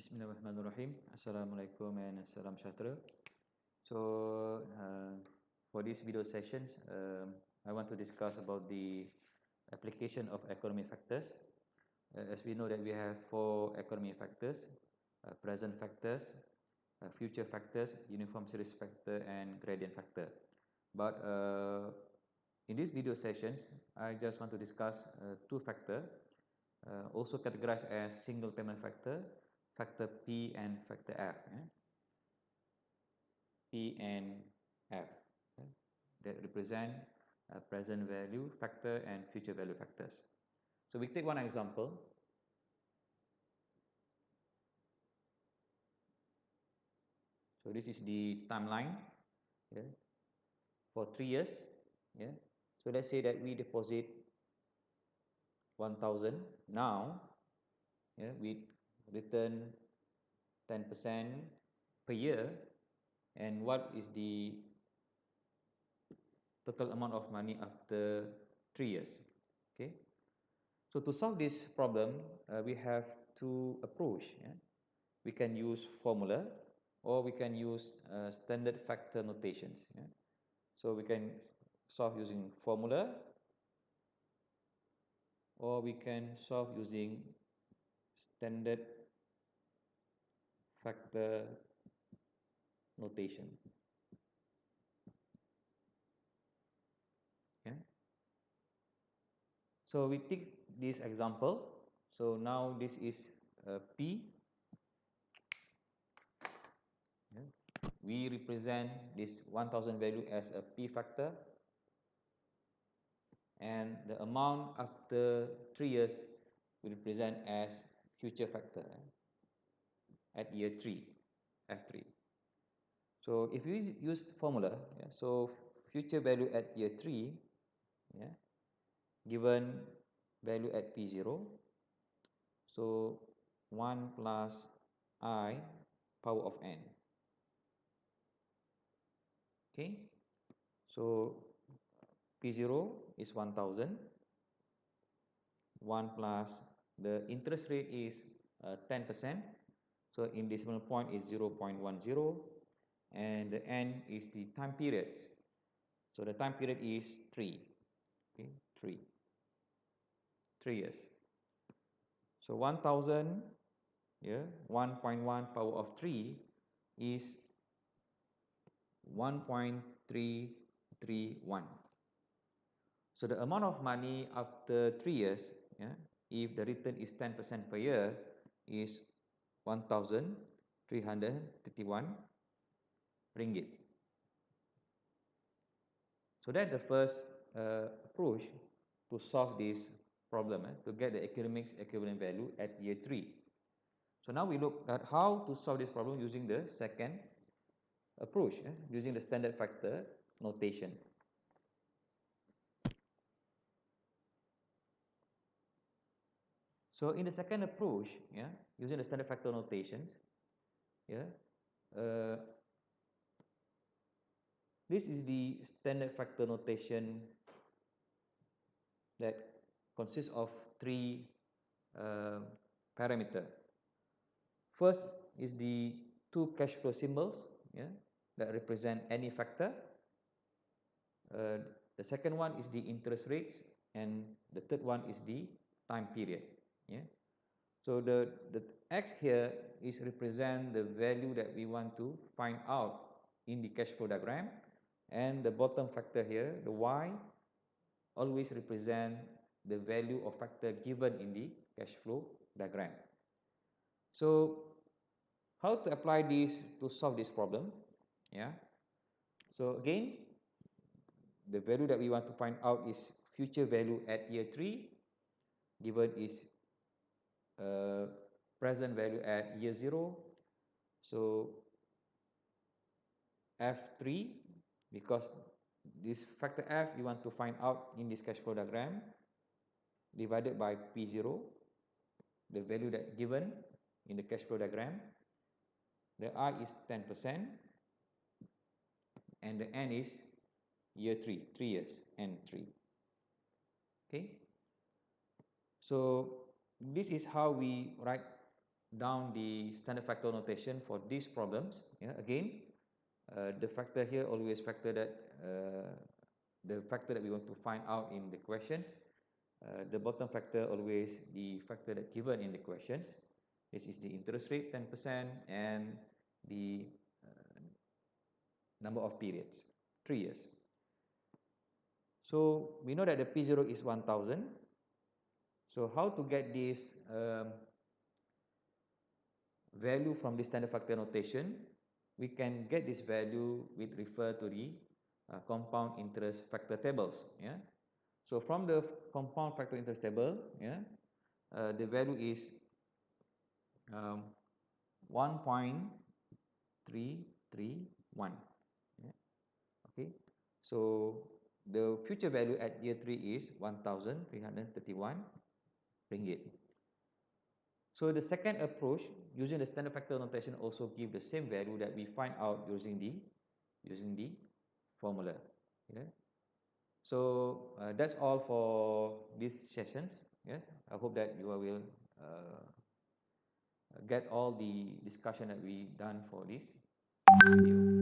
Bismillahirrahmanirrahim. Assalamualaikum and salam sejahtera. So, for these video sessions, I want to discuss about the application of economic factors. As we know that we have four economic factors: present factors, future factors, uniform series factor, and gradient factor. But in these video sessions, I just want to discuss two factors, also categorized as single payment factor, factor P and factor F. P and F that represent present value factor and future value factors. So we take one example. So this is the timeline for 3 years. So let's say that we deposit 1,000 now. We return 10% per year, and what is the total amount of money after 3 years? Okay. So to solve this problem, we have two approach. We can use formula, or we can use standard factor notations. So we can solve using formula, or we can solve using standard factor notation. So we take this example. So now this is P. We represent this 1,000 value as a P factor, and the amount after 3 years we represent as future factor at year 3, F3. So if we use formula, so future value at year 3, given value at P0, so 1 plus I power of n. Okay, so P0 is 1,000, 1 plus the interest rate is 10%, so in decimal point is 0.10, and the n is the time period. So the time period is 3. Okay, 3 years. So 1,000, 1.1 power of 3 is 1.331. So the amount of money after 3 years, if the return is 10% per year, is 1,331 ringgit. So that's the first approach to solve this problem, to get the economics equivalent value at year 3. So now we look at how to solve this problem using the second approach, using the standard factor notation. So in the second approach, using the standard factor notations, this is the standard factor notation that consists of 3 parameters. First is the 2 cash flow symbols, that represent any factor. The second one is the interest rates, and the third one is the time period. So the x here is represent the value that we want to find out in the cash flow diagram, and the bottom factor here, the y, always represent the value of factor given in the cash flow diagram. So how to apply this to solve this problem? So again, the value that we want to find out is future value at year 3, given is present value at year 0. So F3, because this factor F you want to find out in this cash flow diagram, divided by P0, the value that given in the cash flow diagram. The I is 10%, and the N is year 3, 3 years, N3. Okay, so this is how we write down the standard factor notation for these problems. Yeah, again, the factor here always factor that the factor that we want to find out in the questions. The bottom factor always the factor that given in the questions. This is the interest rate 10% and the number of periods, 3 years. So we know that the P0 is 1000. So how to get this value from the standard factor notation? We can get this value with refer to the compound interest factor tables. Yeah. So from the compound factor interest table, yeah, the value is 1.331. Yeah. Okay. So the future value at year 3 is 1,331 ringgit. So the second approach using the standard factor notation also give the same value that we find out using the formula. Yeah. So that's all for these sessions. Yeah. I hope that you will get all the discussion that we done for this video.